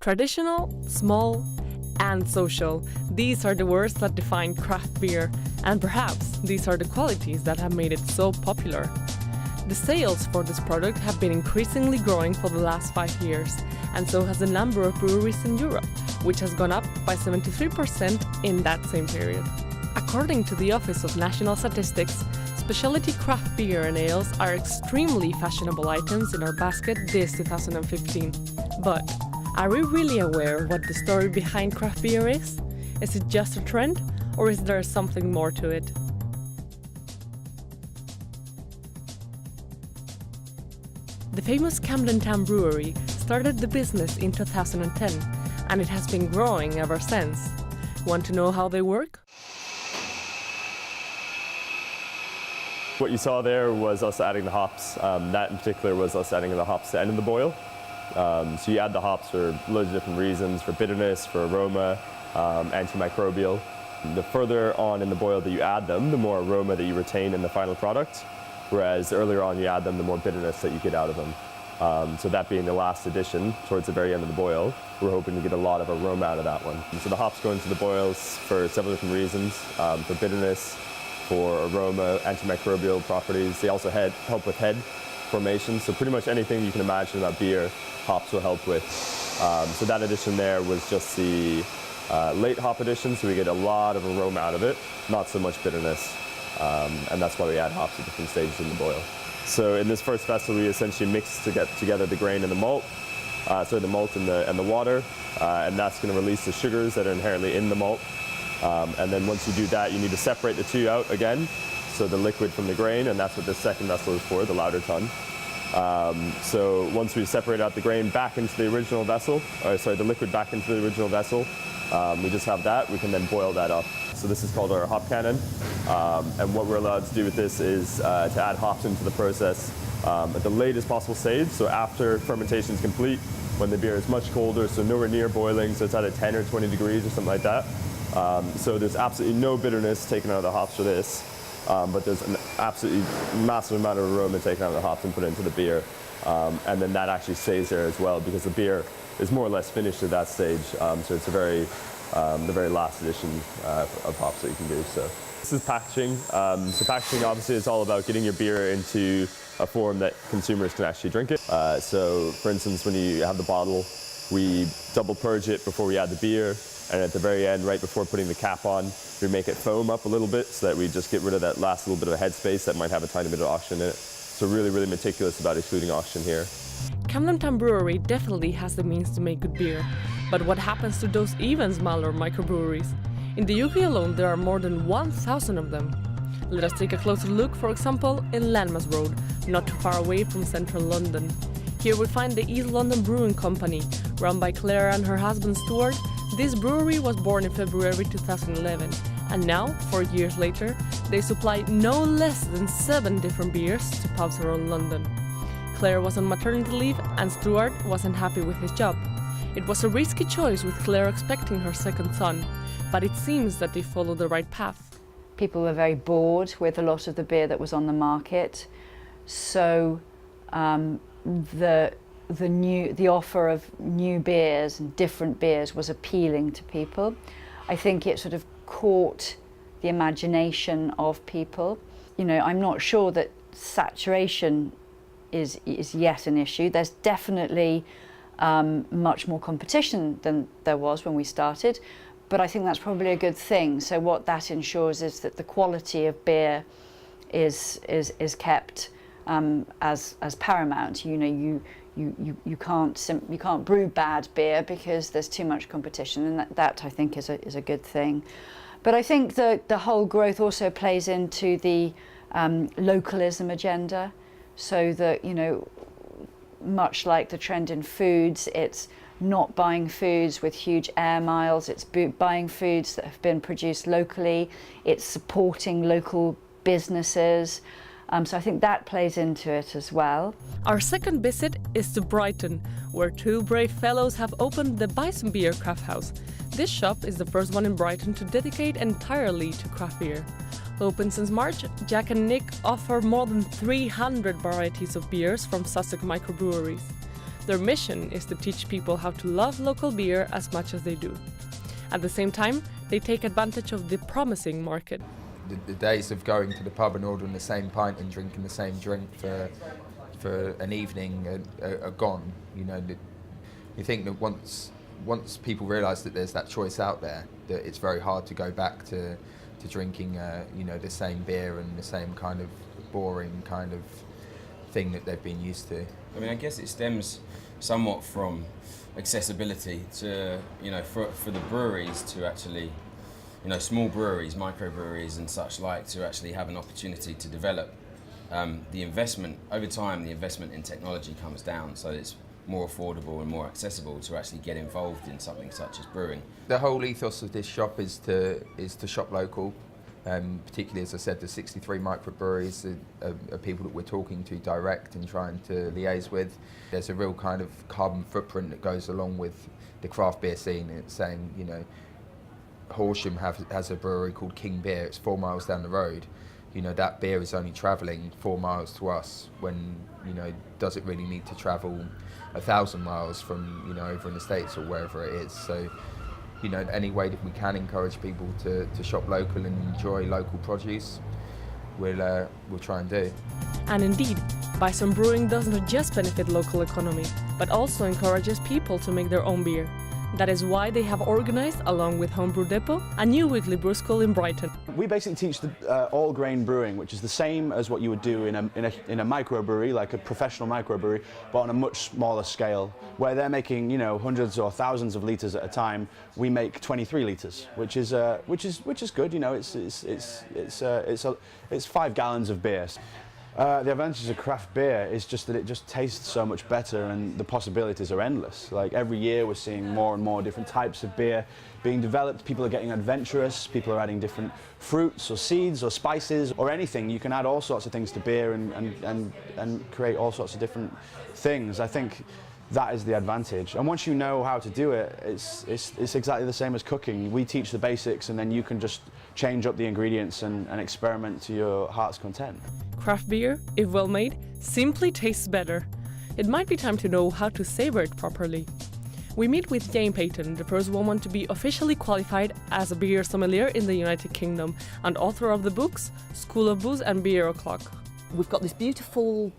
Traditional, small, and social. These are the words that define craft beer, and perhaps these are the qualities that have made it so popular. The sales for this product have been increasingly growing for the last 5 years, and so has the number of breweries in Europe, which has gone up by 73% in that same period. According to the Office of National Statistics, specialty craft beer and ales are extremely fashionable items in our basket this 2015. But are we really aware what the story behind craft beer is? Is it just a trend, or is there something more to it? The famous Camden Town Brewery started the business in 2010, and it has been growing ever since. Want to know how they work? What you saw there was us adding the hops. That in particular was us adding the hops to end of the boil. So you add the hops for loads of different reasons, for bitterness, for aroma, antimicrobial. The further on in the boil that you add them, the more aroma that you retain in the final product, whereas earlier on you add them, the more bitterness that you get out of them. So that being the last addition, towards the very end of the boil, we're hoping to get a lot of aroma out of that one. So the hops go into the boils for several different reasons, for bitterness, for aroma, antimicrobial properties. They also help with head formation, so pretty much anything you can imagine about beer, hops will help with. So that addition there was just the late hop addition, so we get a lot of aroma out of it, not so much bitterness, and that's why we add hops at different stages in the boil. So in this first vessel, we essentially mix together the grain and the malt, the malt and the water, and that's going to release the sugars that are inherently in the malt. And then once you do that, you need to separate the two out again, so the liquid from the grain, and that's what this second vessel is for, the lauter tun. So once we separate out the grain back into the original vessel, the liquid back into the original vessel, we just have that. We can then boil that up. So this is called our hop cannon, and what we're allowed to do with this is to add hops into the process at the latest possible stage, so after fermentation is complete, when the beer is much colder, so nowhere near boiling, so it's at a 10 or 20 degrees or something like that. So there's absolutely no bitterness taken out of the hops for this, but there's an absolutely massive amount of aroma taken out of the hops and put into the beer. And then that actually stays there as well, because the beer is more or less finished at that stage. So it's the very last addition of hops that you can do. So this is packaging. So packaging obviously is all about getting your beer into a form that consumers can actually drink it. So for instance, when you have the bottle, we double purge it before we add the beer. And at the very end, right before putting the cap on, we make it foam up a little bit so that we just get rid of that last little bit of headspace that might have a tiny bit of oxygen in it. So really, really meticulous about excluding oxygen here. Camden Town Brewery definitely has the means to make good beer. But what happens to those even smaller microbreweries? In the UK alone, there are more than 1,000 of them. Let us take a closer look, for example, in Landmas Road, not too far away from central London. Here we find the East London Brewing Company, run by Claire and her husband Stuart. This brewery was born in February 2011, and now, 4 years later, they supply no less than 7 different beers to pubs around London. Claire was on maternity leave, and Stuart wasn't happy with his job. It was a risky choice, with Claire expecting her second son, but it seems that they followed the right path. People were very bored with a lot of the beer that was on the market, so the offer of new beers and different beers was appealing to people. I think it sort of caught the imagination of people. You know, I'm not sure that saturation is yet an issue. There's definitely much more competition than there was when we started, but I think that's probably a good thing. So what that ensures is that the quality of beer is kept as paramount. You know, you can't brew bad beer because there's too much competition, and that I think is a good thing. But I think that the whole growth also plays into the localism agenda, so that, you know, much like the trend in foods, it's not buying foods with huge air miles, it's buying foods that have been produced locally, it's supporting local businesses. So I think that plays into it as well. Our second visit is to Brighton, where 2 brave fellows have opened the Bison Beer Crafthouse. This shop is the first one in Brighton to dedicate entirely to craft beer. Open since March, Jack and Nick offer more than 300 varieties of beers from Sussex microbreweries. Their mission is to teach people how to love local beer as much as they do. At the same time, they take advantage of the promising market. The days of going to the pub and ordering the same pint and drinking the same drink for an evening are gone. You know, you think that once people realise that there's that choice out there, that it's very hard to go back to drinking the same beer and the same kind of boring kind of thing that they've been used to. I mean, I guess it stems somewhat from accessibility to, for the breweries to actually, small breweries, microbreweries and such like, to actually have an opportunity to develop. The investment, over time, the investment in technology comes down, so it's more affordable and more accessible to actually get involved in something such as brewing. The whole ethos of this shop is to shop local. Particularly, as I said, the 63 microbreweries are people that we're talking to direct and trying to liaise with. There's a real kind of carbon footprint that goes along with the craft beer scene. It's saying, Horsham has a brewery called King Beer. It's 4 miles down the road. That beer is only travelling 4 miles to us when, does it really need to travel 1,000 miles from, over in the States or wherever it is. So, any way that we can encourage people to shop local and enjoy local produce, we'll try and do. And indeed, Bison Brewing doesn't just benefit local economy, but also encourages people to make their own beer. That is why they have organized, along with Homebrew Depot, a new weekly brew school in Brighton. We basically teach the all-grain brewing, which is the same as what you would do in a microbrewery, like a professional microbrewery, but on a much smaller scale. Where they're making, hundreds or thousands of litres at a time, we make 23 litres, which is good. It's 5 gallons of beer. The advantage of craft beer is just that it just tastes so much better and the possibilities are endless. Like every year we're seeing more and more different types of beer being developed. People are getting adventurous, people are adding different fruits or seeds or spices or anything. You can add all sorts of things to beer and create all sorts of different things. I think that is the advantage. And once you know how to do it, it's exactly the same as cooking. We teach the basics and then you can just change up the ingredients and experiment to your heart's content. Craft beer, if well made, simply tastes better. It might be time to know how to savor it properly. We meet with Jane Peyton, the first woman to be officially qualified as a beer sommelier in the United Kingdom and author of the books School of Booze and Beer O'Clock. We've got this beautiful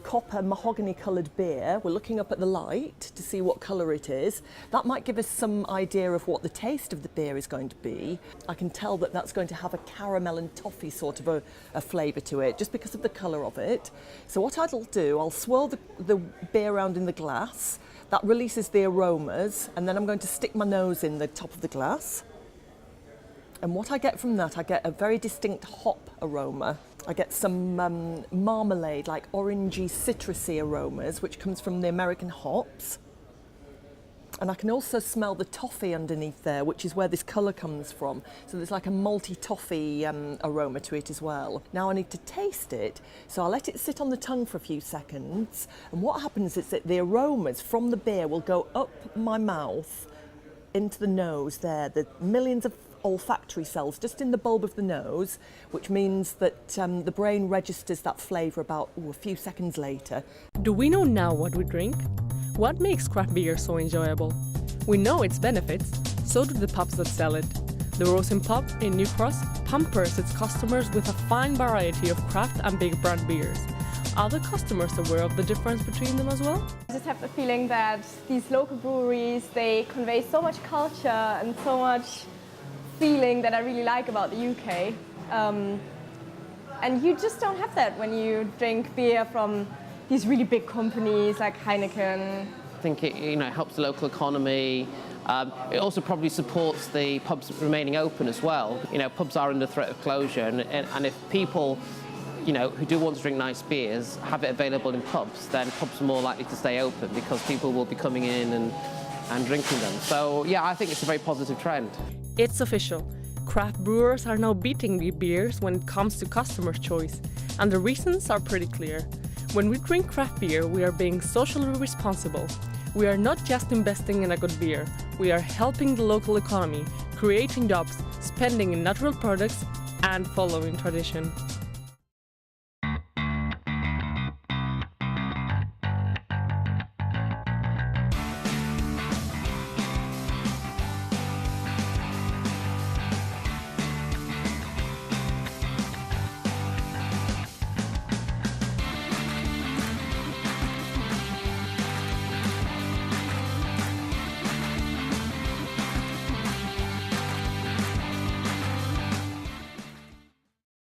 copper mahogany coloured beer. We're looking up at the light to see what colour it is. That might give us some idea of what the taste of the beer is going to be. I can tell that that's going to have a caramel and toffee sort of a flavour to it just because of the colour of it. So what I'll do, I'll swirl the beer around in the glass. That releases the aromas and then I'm going to stick my nose in the top of the glass. And what I get from that, I get a very distinct hop aroma. I get some marmalade, like orangey, citrusy aromas, which comes from the American hops. And I can also smell the toffee underneath there, which is where this colour comes from. So there's like a malty toffee aroma to it as well. Now I need to taste it, so I'll let it sit on the tongue for a few seconds. And what happens is that the aromas from the beer will go up my mouth into the nose there, the millions of olfactory cells just in the bulb of the nose, which means that the brain registers that flavour about a few seconds later. Do we know now what we drink? What makes craft beer so enjoyable? We know its benefits, so do the pubs that sell it. The Rosin Pub in New Cross pampers its customers with a fine variety of craft and big brand beers. Are the customers aware of the difference between them as well? I just have the feeling that these local breweries, they convey so much culture and so much feeling that I really like about the UK. And you just don't have that when you drink beer from these really big companies like Heineken. I think it helps the local economy. It also probably supports the pubs remaining open as well. Pubs are under threat of closure, and if people who do want to drink nice beers have it available in pubs, then pubs are more likely to stay open because people will be coming in and drinking them. So yeah, I think it's a very positive trend. It's official. Craft brewers are now beating the beers when it comes to customer choice, and the reasons are pretty clear. When we drink craft beer, we are being socially responsible. We are not just investing in a good beer, we are helping the local economy, creating jobs, spending in natural products, and following tradition.